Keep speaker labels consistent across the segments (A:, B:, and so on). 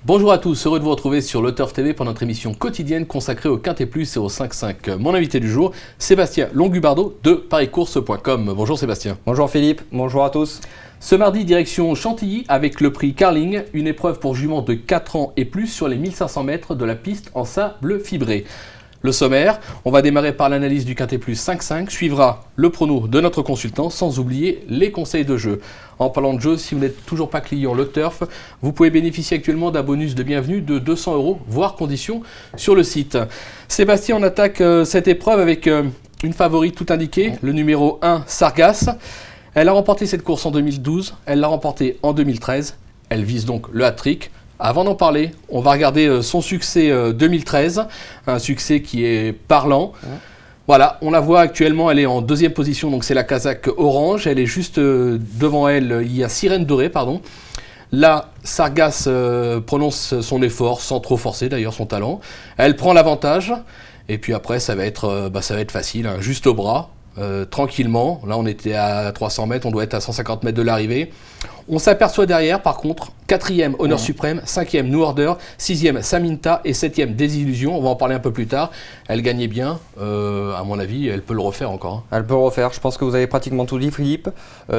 A: Bonjour à tous, heureux de vous retrouver sur Le Turf TV pour notre émission quotidienne consacrée au Quintet Plus et au 5-5. Mon invité du jour, Sébastien Longubardo de ParisCourse.com. Bonjour Sébastien.
B: Bonjour Philippe, bonjour à tous.
A: Ce mardi, direction Chantilly avec le prix Carling, une épreuve pour juments de 4 ans et plus sur les 1500 mètres de la piste en sable fibré. Le sommaire, on va démarrer par l'analyse du Quintet Plus 5-5, suivra le prono de notre consultant, sans oublier les conseils de jeu. En parlant de jeu, si vous n'êtes toujours pas client Le Turf, vous pouvez bénéficier actuellement d'un bonus de bienvenue de 200 €, voire conditions, sur le site. Sébastien, on attaque cette épreuve avec une favorite tout indiquée, le numéro 1, Sargas. Elle a remporté cette course en 2012, elle l'a remportée en 2013, elle vise donc le hat-trick. Avant d'en parler, on va regarder son succès 2013, un succès qui est parlant. Voilà, on la voit actuellement, elle est en deuxième position, donc c'est la casaque orange. Elle est juste devant elle, il y a Sirène Dorée, pardon. Là, Sargas prononce son effort, sans trop forcer d'ailleurs son talent. Elle prend l'avantage, et puis après ça va être facile, hein, juste au bras. Tranquillement, là on était à 300 mètres, on doit être à 150 mètres de l'arrivée. On s'aperçoit derrière par contre, 4e Honneur Suprême, 5e New Order, 6e Saminta et 7e Désillusion, on va en parler un peu plus tard. Elle gagnait bien, à mon avis, elle peut le refaire encore.
B: Elle peut le refaire, je pense que vous avez pratiquement tout dit Philippe.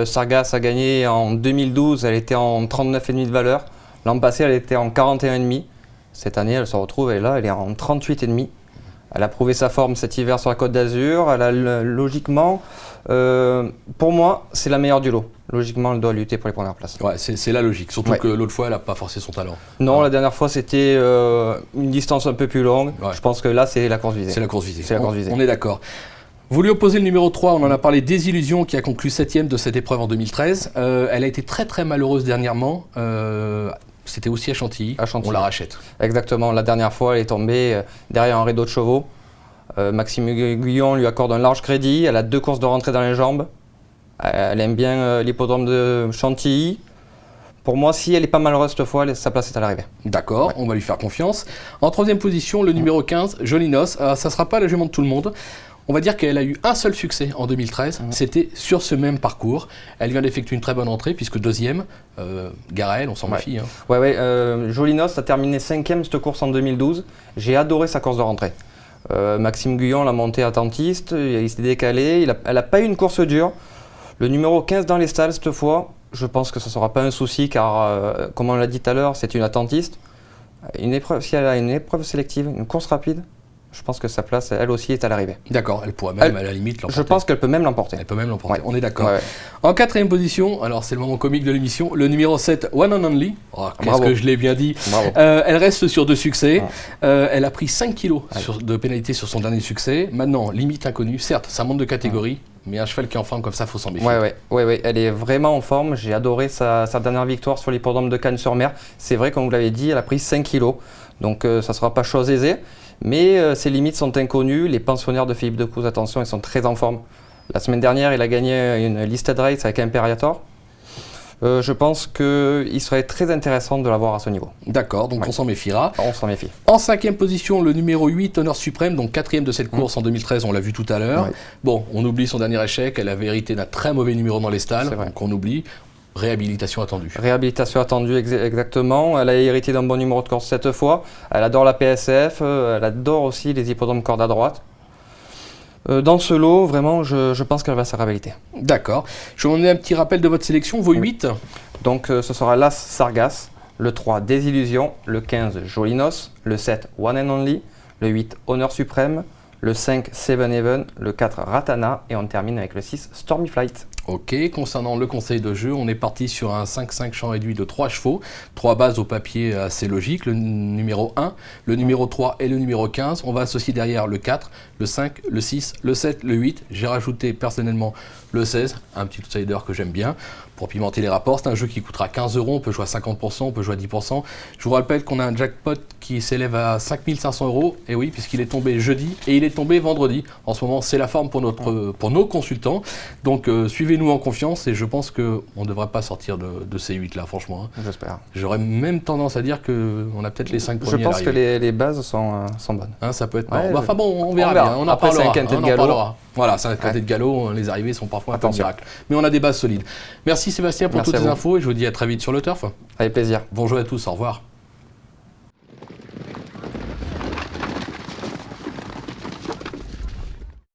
B: Sargas a gagné en 2012, elle était en 39,5 de valeur. L'an passé elle était en 41,5. Cette année elle se retrouve et là elle est en 38,5. Elle a prouvé sa forme cet hiver sur la Côte d'Azur. Elle a logiquement, pour moi, c'est la meilleure du lot. Logiquement, elle doit lutter pour les premières places.
A: Ouais, c'est la logique. Surtout que l'autre fois, elle n'a pas forcé son talent.
B: Non, la dernière fois, c'était une distance un peu plus longue. Ouais. Je pense que là, c'est la course visée.
A: C'est la course visée. On est d'accord. Vous lui opposez le numéro 3, on en a parlé, Désillusion, qui a conclu 7e de cette épreuve en 2013. Elle a été très très malheureuse dernièrement. C'était aussi à Chantilly, on la rachète.
B: Exactement, la dernière fois elle est tombée derrière un rideau de chevaux. Maxime Guyon lui accorde un large crédit, elle a 2 courses de rentrée dans les jambes. Elle aime bien l'hippodrome de Chantilly. Pour moi, si elle n'est pas malheureuse cette fois, sa place est à l'arrivée.
A: D'accord, on va lui faire confiance. En 3e position, le numéro 15, Jolie Noce. Ça ne sera pas la jument de tout le monde. On va dire qu'elle a eu un seul succès en 2013, c'était sur ce même parcours. Elle vient d'effectuer une très bonne entrée, puisque 2e, Garel, on s'en méfie.
B: Jolie Noce a terminé 5e cette course en 2012. J'ai adoré sa course de rentrée. Maxime Guyon l'a monté attentiste, il s'est décalé, elle n'a pas eu une course dure. Le numéro 15 dans les stalles cette fois, je pense que ça ne sera pas un souci, car comme on l'a dit tout à l'heure, c'est une attentiste. Si elle a une épreuve sélective, une course rapide, je pense que sa place, elle aussi, est à l'arrivée.
A: D'accord, elle pourrait même à la limite l'emporter.
B: Je pense qu'elle peut même l'emporter.
A: Elle peut même l'emporter, on est d'accord. Ouais. En 4e position, alors c'est le moment comique de l'émission, le numéro 7, One and Only. Oh, qu'est-ce que je l'ai bien dit. Elle reste sur 2 succès. Elle a pris 5 kilos de pénalité sur son dernier succès. Maintenant, limite inconnue. Certes, ça monte de catégorie, mais un cheval qui est en forme comme ça, il faut s'en méfier.
B: Ouais, elle est vraiment en forme. J'ai adoré sa dernière victoire sur l'hippodrome de Cannes-sur-Mer. C'est vrai, comme vous l'avez dit, elle a pris 5 kilos. Donc ça ne sera pas chose aisée. Mais ses limites sont inconnues. Les pensionnaires de Philippe Decouze, attention, ils sont très en forme. La semaine dernière, il a gagné une listed race avec Imperator. Je pense qu'il serait très intéressant de l'avoir à ce niveau.
A: D'accord, donc on s'en méfiera.
B: On s'en méfie.
A: En 5e position, le numéro 8, Honneur Suprême, donc 4e de cette course en 2013, on l'a vu tout à l'heure. Bon, on oublie son dernier échec, elle avait hérité d'un très mauvais numéro dans les stalles, donc on oublie. Réhabilitation attendue. Réhabilitation attendue,
B: exactement. Elle a hérité d'un bon numéro de course cette fois. Elle adore la PSF, elle adore aussi les hippodromes corde à droite. Dans ce lot, vraiment, je pense qu'elle va se réhabiliter.
A: D'accord. Je vous donne un petit rappel de votre sélection, vos 8.
B: Donc ce sera l'As Sargas, le 3 Désillusion, le 15 Jolie Noce, le 7 One and Only, le 8 Honneur Suprême, le 5 Seven Heaven, le 4 Ratana et on termine avec le 6 Stormy Flight.
A: Ok, concernant le conseil de jeu, on est parti sur un 5-5 champ réduit de 3 chevaux, 3 bases au papier assez logiques, le numéro 1, le numéro 3 et le numéro 15. On va associer derrière le 4, le 5, le 6, le 7, le 8. J'ai rajouté personnellement le 16, un petit outsider que j'aime bien, pour pimenter les rapports. C'est un jeu qui coûtera 15 €, on peut jouer à 50%, on peut jouer à 10%. Je vous rappelle qu'on a un jackpot qui s'élève à 5 500 €, et oui, puisqu'il est tombé jeudi et il est tombé vendredi. En ce moment, c'est la forme pour nos consultants. Donc suivez-nous en confiance et je pense qu'on ne devrait pas sortir de ces 8 là, franchement.
B: J'espère.
A: J'aurais même tendance à dire qu'on a peut-être les 5 premiers.
B: Je pense que les bases sont bonnes.
A: Hein, ça peut être marrant. Enfin bon, on verra bien. On en parlera.
B: C'est un quintet de galop.
A: Voilà, c'est un quintet de galop. Les arrivées sont parfois un peu miracle. Mais on a des bases solides. Merci Sébastien pour toutes ces infos et je vous dis à très vite sur le Turf.
B: Avec plaisir.
A: Bonjour à tous, au revoir.